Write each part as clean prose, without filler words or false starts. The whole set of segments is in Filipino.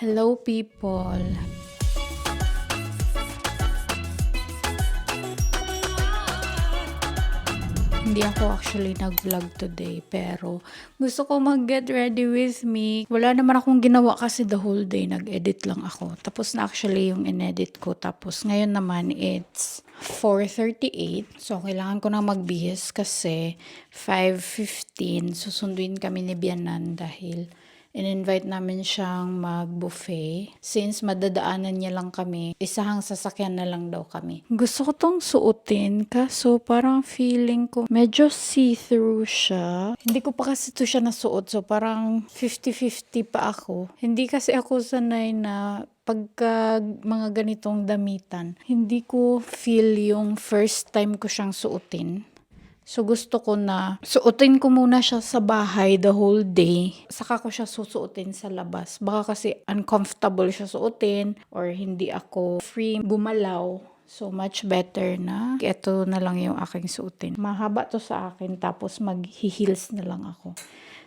Hello people! Hindi ako actually nag-vlog today pero gusto ko mag-get ready with me. Wala naman akong ginawa kasi the whole day nag-edit lang ako. Tapos na actually yung in-edit ko. Tapos ngayon naman it's 4:38. So kailangan ko na magbihis kasi 5:15 susunduin kami ni Bianan dahil in-invite namin siyang mag-buffet. Since madadaanan niya lang kami, isahang sasakyan na lang daw kami. Gusto ko tong suotin kaso parang feeling ko medyo see-through siya. Hindi ko pa kasi to siya nasuot so parang 50-50 pa ako. Hindi kasi ako sanay na pagka mga ganitong damitan, hindi ko feel yung first time ko siyang suotin. So gusto ko na suotin ko muna siya sa bahay the whole day. Saka ko siya susuotin sa labas. Baka kasi uncomfortable siya suotin or hindi ako free gumalaw. So much better na ito na lang yung aking suotin. Mahaba to sa akin tapos mag-heels na lang ako.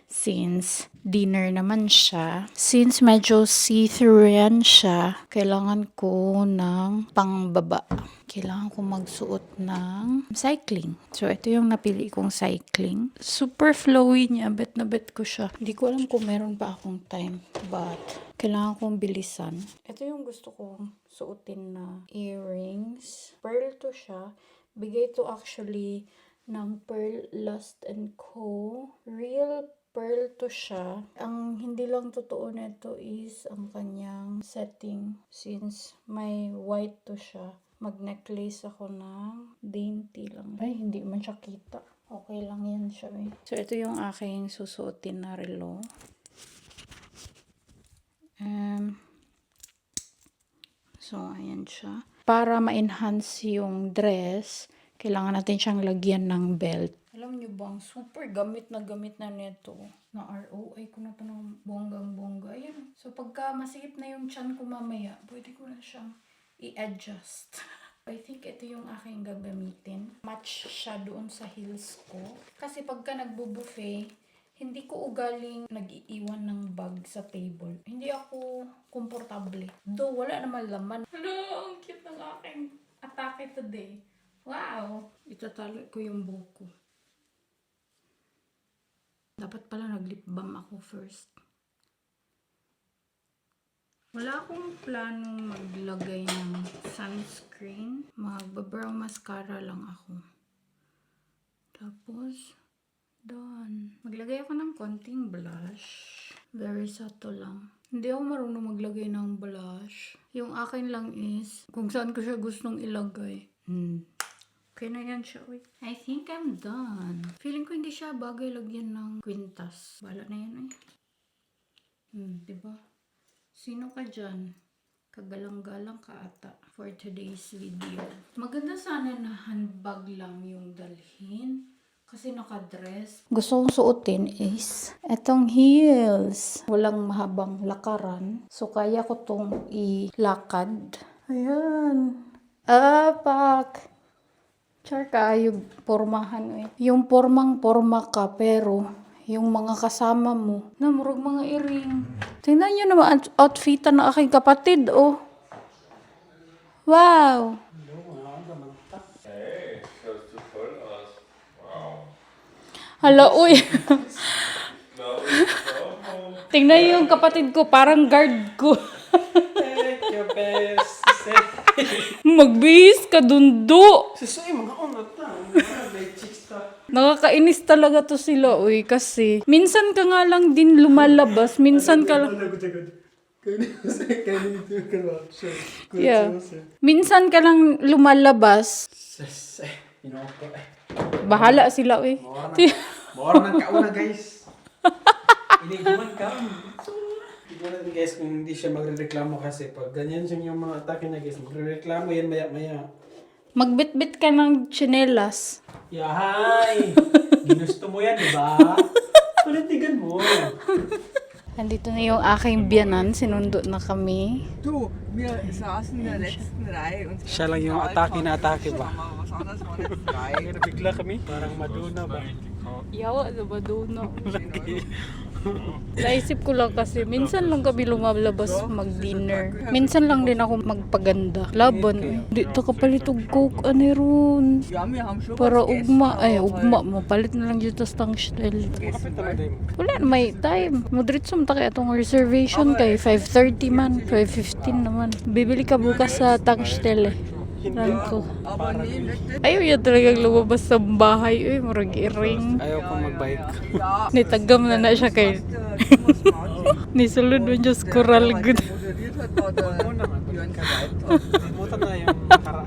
Since dinner naman siya, since medyo see-through yan siya, kailangan ko ng pangbaba. Kailangan ko magsuot ng cycling. So, ito yung napili kong cycling. Super flowy niya. Bet na bet ko siya. Hindi ko alam kung meron pa akong time. But, kailangan kong bilisan. Ito yung gusto kong suotin na earrings. Pearl to siya. Bigay to actually ng Pearl Lust & Co. Real pearl to siya. Ang hindi lang totoo nito is ang kanyang setting. Since may white to siya, mag-necklace ako ng dainty lang. Ay, hindi man siya kita. Okay lang yan siya eh. So, ito yung aking susuotin na relo. So, ayan siya. Para ma-enhance yung dress, kailangan natin siyang lagyan ng belt. Alam niyo bang, super gamit na nito. Na ROI ko na ito ng bonggang-bongga. Ayan. So, pagka masikip na yung tiyan ko mamaya, pwede ko na siyang i-adjust. I think ito yung aking gagamitin. Match siya doon sa heels ko. Kasi pagka nagbo-buffet, hindi ko ugaling nag-iiwan ng bag sa table. Hindi ako komportable. Though wala naman laman. Hello, ang cute ng aking atake today. Wow! Itatalo ko yung buko. Dapat pala nag-lip balm ako first. Wala akong planong maglagay ng sunscreen. Magba-brow mascara lang ako. Tapos, done. Maglagay ako ng konting blush. Very subtle lang. Hindi ako marunong maglagay ng blush. Yung akin lang is, kung saan ko siya gustong ilagay. Okay na yan siya. Wait. I think I'm done. Feeling ko hindi siya bagay lagyan ng kwintas. Bala na yan eh. Diba? Sino ka dyan? Kagalang-galang ka ata for today's video. Maganda sana na handbag lang yung dalhin. Kasi nakadress. Gusto kong suotin is etong heels. Walang mahabang lakaran. So, kaya ko tong ilakad. Ayan. Apak! Char kaayog pormahan eh. Yung pormang-porma ka pero yung mga kasama mo namurog mga earring. Tingnan nyo naman outfitan ng aking kapatid oh. Wow! Hey, shows to pull us. Wow. Hala uy. No, it's Tingnan yung kapatid ko parang guard ko. Take your best. Magbihis ka dundo. Susuy, mga unat na. May chicks ta. Nakakainis talaga to sila uy kasi minsan ka nga lang din lumalabas, minsan ka lang yeah. Minsan ka lang lumalabas. Bahala sila uy. Mawara ng kauna guys. Iniguman ka. Iguman guys kung hindi siya magre-reklamo kasi pag ganyan siya yung mga atake na guys, magre-reklamo yan maya-maya. Magbitbit ka ng tsinelas. Yahay! Ginusto mo yan, di ba? Palitigan mo. Nandito na yung aking biyanan, sinundo na kami. Du, wir saßen in der letzten Reihe und Siya lang yung atake na atake ba? was anderes war nicht frei. Bigla kami, parang Madonna ba? Yawa, sa Baduna. Naisip ko lang kasi, minsan lang kami lumalabas mag-dinner. Minsan lang din ako magpaganda. Laban eh. Dito ka palit og coke, ano ron. Ja, wir haben schon Para was ugma, ugma mo. Palit na lang dito sa tangstell. Kapit talaga yun. Wala na may time. Madritso mo kaya itong reservation kay 5:30 man, 5:15 naman. Bibili ka bukas sa tangstell eh. Ko. Aber nee, nicht. Ayaw yan talagang lumabas sa bahay. Uy, murag iring. Ayaw ko mag-bike. Ja, Nitagam na siya kay Thomas Martin nisulod mo Diyos coral good. moderiert hat, war der Björn Kajait. Limutan na yung nakaraan.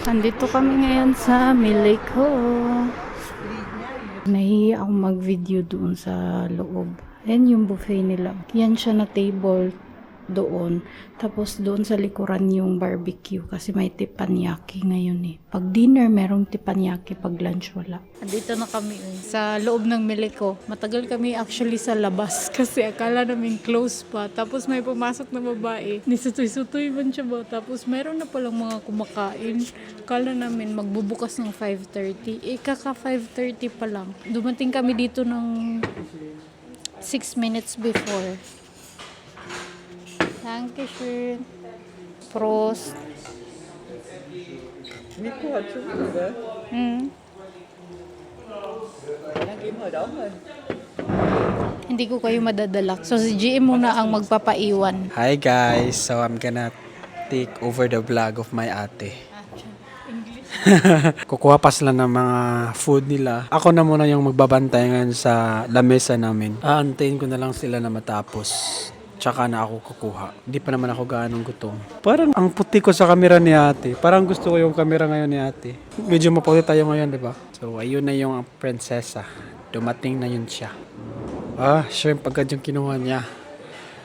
Andito kami ngayon sa Milico. Nahiya akong mag-video doon sa loob. Ayan yung buffet nila. Yan siya na table doon. Tapos doon sa likuran yung barbecue kasi may teppanyaki ngayon eh. Pag dinner merong teppanyaki, pag lunch wala. Andito na kami sa loob ng Milico. Matagal kami actually sa labas kasi akala namin close pa. Tapos may pumasok na babae. Nisutoy-sutoy man siya ba? Tapos meron na palang mga kumakain. Akala namin magbubukas ng 5:30. Kaka 5:30 pa lang. Dumating kami dito ng 6 minutes before. Dankeschön. Prost. Nico hat schon wieder. Dann gehen wir heute auch mal. Hindi ko kayo madadala. So si GM muna ang magpapaiwan. Hi guys, so I'm gonna take over the vlog of my ate. Kukuha pa sila ng mga food nila. Ako na muna yung magbabantay ngayon sa lamesa namin. Aantayin ko na lang sila na matapos. Tsaka na ako kukuha. Hindi pa naman ako gaanong gutom. Parang ang puti ko sa kamera ni ate. Parang gusto ko yung kamera ngayon ni ate. Medyo maputi tayo ngayon, di ba? So ayun na yung prinsesa. Dumating na yun siya. Shrimp agad yung kinuha niya.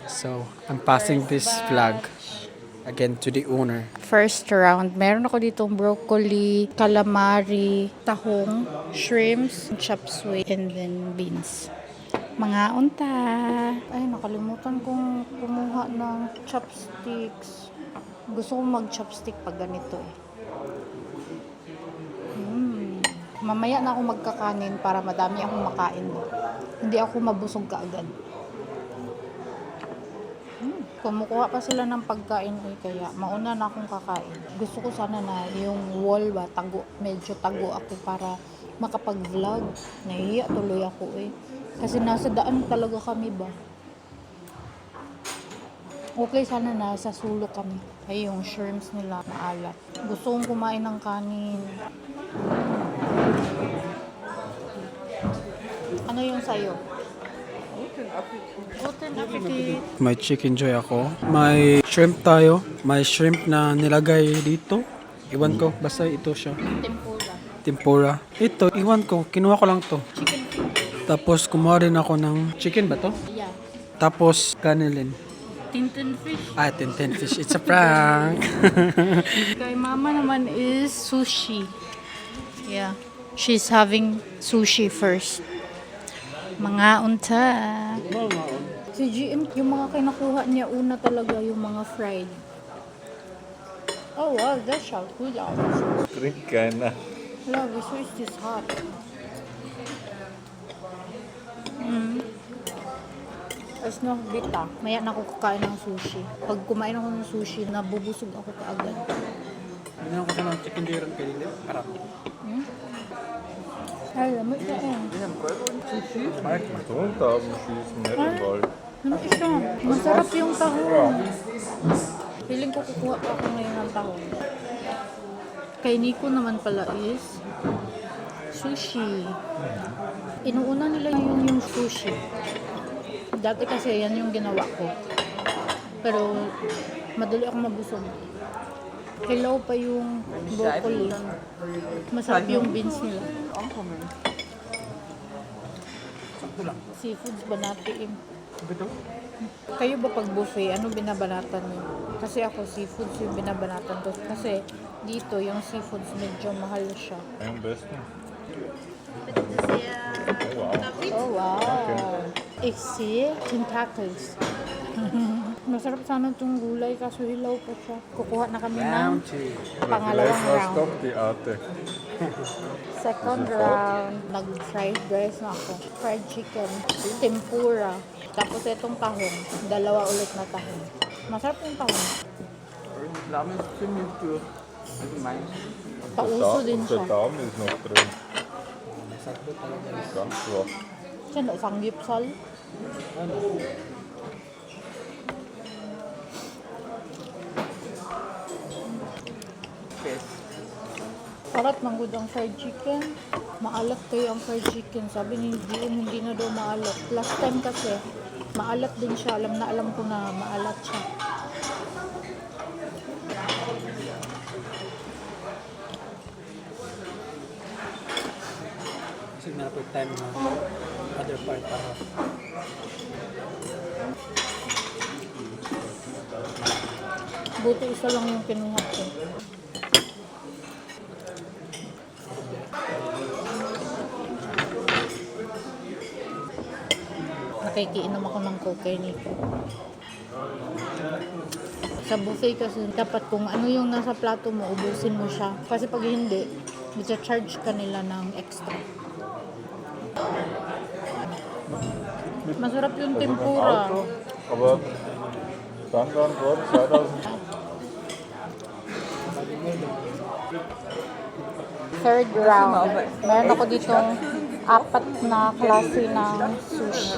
So, I'm passing this vlog again to the owner. First round, meron ako ditong broccoli, calamari, tahong, shrimps, chop suey, and then beans. Mga unta. Ay, nakalimutan kong kumuha ng chopsticks. Gusto kong mag-chopstick pag ganito eh. Mamaya na ako magkakanin para madami akong makain. Hindi ako mabusog kaagad. Kumukuha pa sila ng pagkain eh, kaya mauna na akong kakain. Gusto ko sana na yung wall ba, tago, medyo tago ako para makapag-vlog. Nahihiya tuloy ako eh. Kasi nasa daan talaga kami ba. Okay sana nasa sulok kami. Ay yung shrimps nila maalat. Gusto kong kumain ng kanin. Ano yung sayo? Guten Appetit. May chicken joy ako. May shrimp tayo. May shrimp na nilagay dito. Iwan ko. Basta ito siya. Tempura. Tempura. Ito, iwan ko. Kinuha ko lang to. Chicken feet. Tapos kumuha rin ako ng chicken ba to? Yeah. Tapos kanilin. Tintin fish. Tintin fish. It's a prank. Kay mama naman is sushi. Yeah. She's having sushi first. Mga unta. Si GM, yung mga kinakuha niya una talaga yung mga fried. Oh wow, that's so good. Trinkt keiner. Hello, wieso ist this hot? Es noch bitter. Maya na ako kakain ng sushi. Pag kumain ako ng sushi, nabubusog ako kaagad. Ano ko sa ng chicken joy rin kanilin? Harap. Ay, lamig na eh. Drunter haben schießen, nicht im Wald. Ano ito? Masarap yung tahong. Feeling ko kukuha pa ako ngayon ng tahong. Kay Nico naman pala is sushi. Inuuna nila yun yung sushi. Dati kasi yan yung ginawa ko. Pero madali ako mabusog. Hello pa yung broccoli. Masarap yung beans nila. Ankommen. Seafoods ba natin? Ito? Kayo ba pag buffet, ano binabanatan niyo? Kasi ako seafoods yung binabanatan ko. Kasi dito yung seafoods medyo mahal siya. Am besten. Oh wow! Ich sehe Tentacles. Masarap sana itong gulay kaso hilaw pa siya. Kukuha na kami Round ng 2. pangalawang Vielleicht war es round. doch die Arte. Second round, nag-fried rice na ako. Fried chicken, tempura. Tapos itong tahong, dalawa ulit na tahong. Masarap yung tahong. Lamm ist ziemlich durch. Also meins. Pauso din Der siya. Daumen ist noch drin. Ganz schwach. Siya na isang gipsal. Best. Sarap ng good ang fried chicken. Maalat kayo ang fried chicken. Sabi ni Dion, hindi na daw maalat. Last time kasi, maalat din siya. Alam ko na maalat siya. Kasi na per time na other part para. Buti isa lang yung kinuha ko. Nakikiinom ako ng coke nito. Sa buffet kasi dapat kung ano yung nasa plato mo, ubusin mo siya. Kasi pag hindi, i-charge ka nila ng extra. Masarap yung Also ein tempura. Auto, aber dann waren vor 2000. Third round. Meron ako ditong 4 na klase ng sushi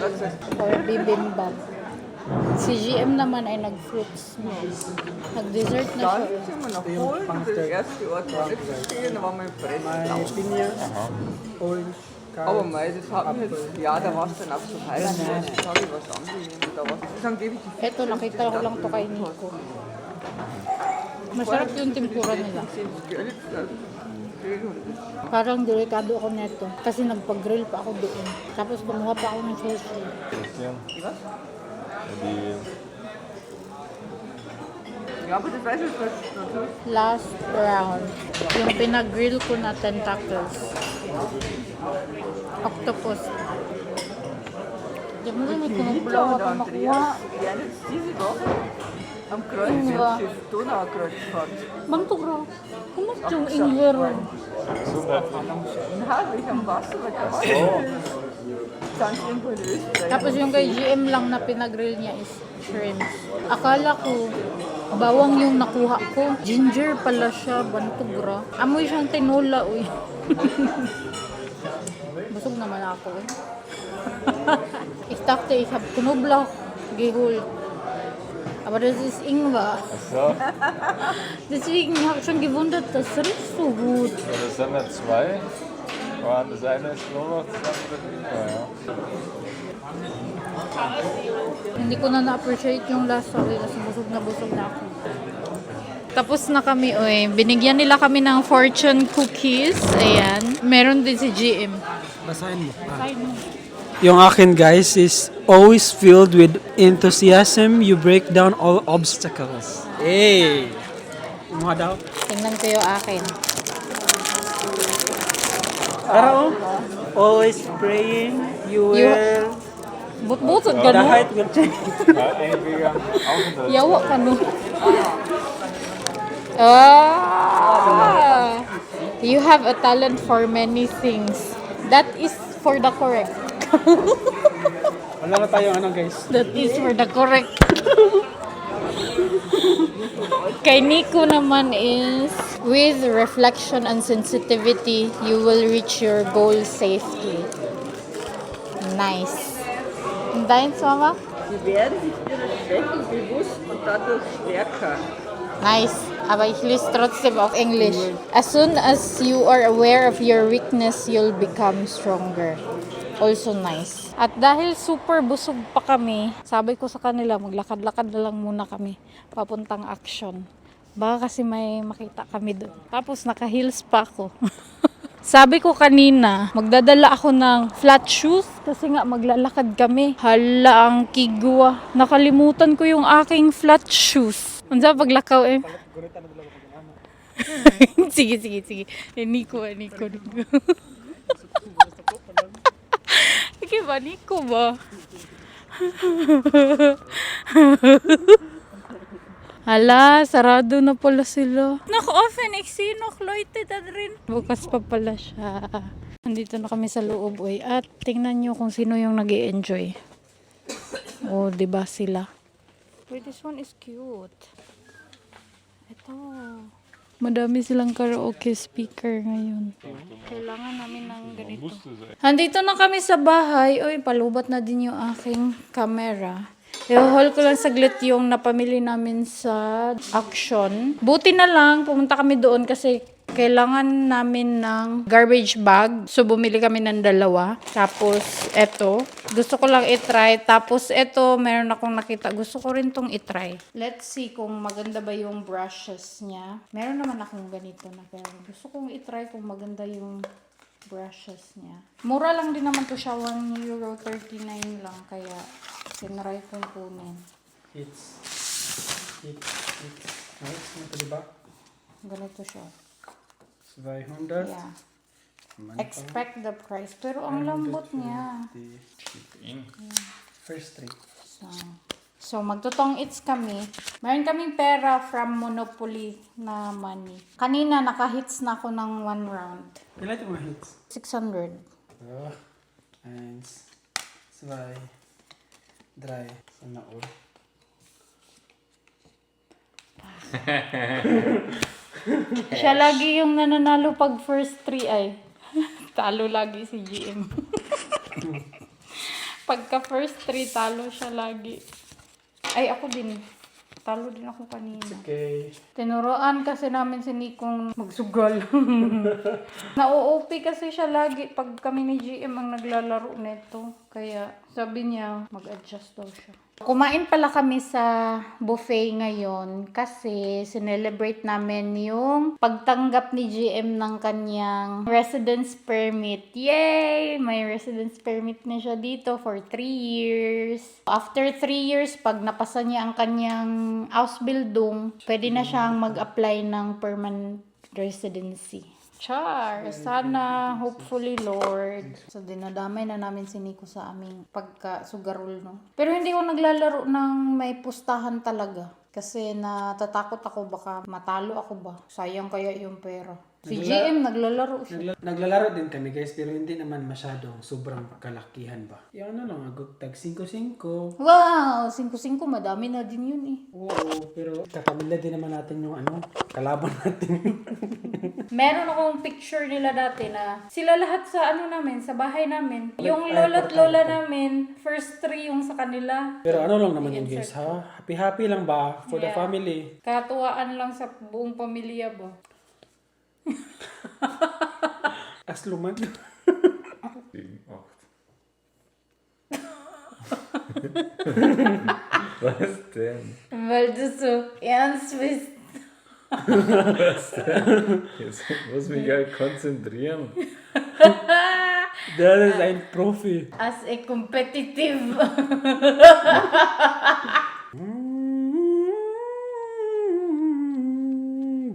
or bibimbap. Si GM naman ay nag-fruits. Nag-dessert na Da siya. ist immer noch holen. Das erste Ort war nicht verstehen, da war mein May Press. pinya, orange, Aber carrot. mei, das hat mich jetzt, ja, da war es dann auch so heiß. Jetzt habe ich was angenehm. Da war es angeblich die Eto, nakita ko lang to kay Nico. Masarap yung tempura nila. Parang delikado ako neto. Kasi nagpag-grill pa ako doon. Tapos kumuha pa ako ng sushi. Bisschen. Was? Die Ja, aber das weiß ich natürlich. Last round. Yung pinag-grill ko na tentacles. Octopus. Di mo rin may tinublaw ako makuha. Wir werden jetzt diese Woche am Kreuzfahrtschiff Donaukreuzfahrt. Mantugra. Kumusta yung Ingwer? Gesundheit. Herrlich am Wasser, weil der Wasser ganz irgendwo in Österreich. Tapos yung kay GM lang na pinag-grill niya is shrimps. Akala ko, bawang yung nakuha ko. Ginger pala siya, bantugra. Amoy siyang tinola, uy. Busog naman ako, eh. Ich dachte, ich habe Knoblauch geholt. Aber das ist Ingwer. So, Deswegen habe ich schon gewundert, das riecht so gut. ja, das sind ja zwei. Und das eine ist Knoblauch, das andere ist Ingwer, ja. Hindi ko na na-appreciate yung last sorry kasi busog na ako. Tapos na kami, oy. Binigyan nila kami ng fortune cookies. Ayan. Meron din si GM. Basahin mo. Side mo. Yung akin guys is always filled with enthusiasm, you break down all obstacles. Hey! Mga daw. Tingnan ko yung akin. Pero, always praying, you will, But-butot the gano'n. height will change. Ja, irgendwie auch in der Yawa ka no. Ah! You have a talent for many things. That is for the correct. Wala na tayo ano guys. That is for the correct. Kay Nico naman is, with reflection and sensitivity, you will reach your goal safely. Nice. Und deins, Mama? Sie werden sich ihrer Schwächen bewusst und dadurch stärker. Nice. Aber ich lese trotzdem auf Englisch. As soon as you are aware of your weakness, you'll become stronger. Also nice. At dahil super busog pa kami, sabi ko sa kanila, maglakad-lakad na lang muna kami papuntang Action. Baka kasi may makita kami doon. Tapos naka-heels pa ako. Sabi ko kanina, magdadala ako ng flat shoes kasi nga maglalakad kami. Hala, ang kigwa. Nakalimutan ko yung aking flat shoes. Unsa paglakaw eh? Sige. Nico. Sige ba, Nico ba? Hala, sarado na pala sila. Naka-offen, iksinok, loite, rin. Bukas pa pala siya. Nandito na kami sa loob, oy. At tingnan nyo kung sino yung nag-i-enjoy. Oh, diba sila? Wait, this one is cute. Ito. Madami silang karaoke speaker ngayon. Kailangan namin ng ganito. Andito na kami sa bahay. Oy, palubat na din yung aking camera. I-haul ko lang saglit yung napamili namin sa Action. Buti na lang, pumunta kami doon kasi kailangan namin ng garbage bag. So, bumili kami ng 2. Tapos, eto. Gusto ko lang itry. Tapos, eto, meron akong nakita. Gusto ko rin tong itry. Let's see kung maganda ba yung brushes niya. Meron naman akong ganito na. Pero gusto kong itry kung maganda yung brushes niya. Mura lang din naman to siya. €1.39 lang. Kaya, sinry kong kunin. It's nice mo ito, diba? Ganito siya. 200. Yeah. Expect the price. Pero ang lambot niya. First three. So magtutong it's kami. Meron kaming pera from Monopoly na money. Kanina nakahits na ako ng 1 round. Ilan yung mga hits? 600. 1, 2, 3. Sana all. Siya lagi yung nananalo pag first 3 ay. Talo lagi si GM. Pagka first 3, talo siya lagi. Ay, ako din. Talo din ako kanina. Okay. Tinuruan kasi namin si Nikong magsugal. Na-OOP kasi siya lagi pag kami ni GM ang naglalaro nito. Kaya sabi niya, mag-adjust daw siya. Kumain pala kami sa buffet ngayon kasi sinelebrate namin yung pagtanggap ni GM ng kanyang residence permit. Yay! May residence permit na siya dito for 3 years. After 3 years, pag napasa niya ang kanyang Ausbildung, pwede na siyang mag-apply ng permanent residency. Char! Sana, hopefully, Lord. So, dinadamay na namin si Nico sa aming pagka-sugarol, no? Pero hindi ko naglalaro ng may pustahan talaga. Kasi natatakot ako baka matalo ako ba. Sayang kaya yung pera. Si GM naglalaro siya. Naglalaro din kami guys, pero hindi naman masyadong sobrang kalakihan ba. Yung ano lang, tag 5-5. Wow! 5-5, madami na din yun eh. Oo, pero kapamilya din naman natin yung ano, kalaban natin. Meron akong picture nila dati na sila lahat sa ano namin, sa bahay namin. Yung lolo't lola namin, first 3 yung sa kanila. Pero ano lang naman yun guys ha, happy lang ba for the Yeah. family. Katuwaan lang sa buong pamilya ba? Asluman. 7, 8. Was denn? Weil du so ernst bist. Jetzt muss mich halt konzentrieren. Das ist ein Profi. As a competitive.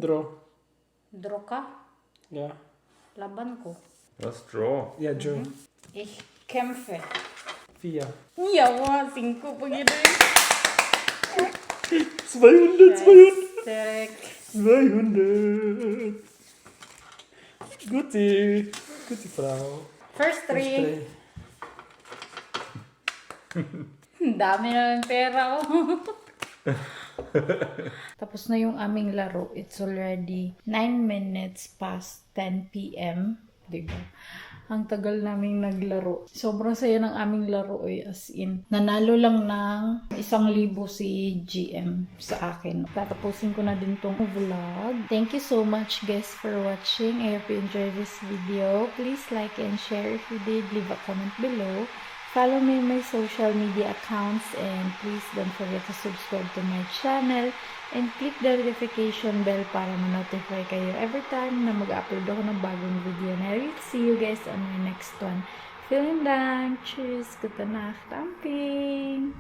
Draw. Draw ka? Ja. Laban ko. Was draw? Ja, Joe. Ich kämpfe. 4. Yawa, 5 pa gina yun. 200. Direk. 200. Guti. Guti Frau. First 3. Dami na ng pera ko. Tapos na yung aming laro. It's already 9 minutes past 10 p.m. Diba? Ang tagal naming naglaro. Sobrang saya ng aming laro eh. As in, nanalo lang ng 1,000 si GM sa akin. Tatapusin ko na din tong vlog. Thank you so much guys for watching. I hope you enjoyed this video. Please like and share. If you did, leave a comment below. Follow me on my social media accounts and please don't forget to subscribe to my channel and click the notification bell para ma-notify kayo every time na mag-upload ako ng bagong video. And I will see you guys on my next one. Vielen Dank. Tschüss. Gute Nacht. Amping.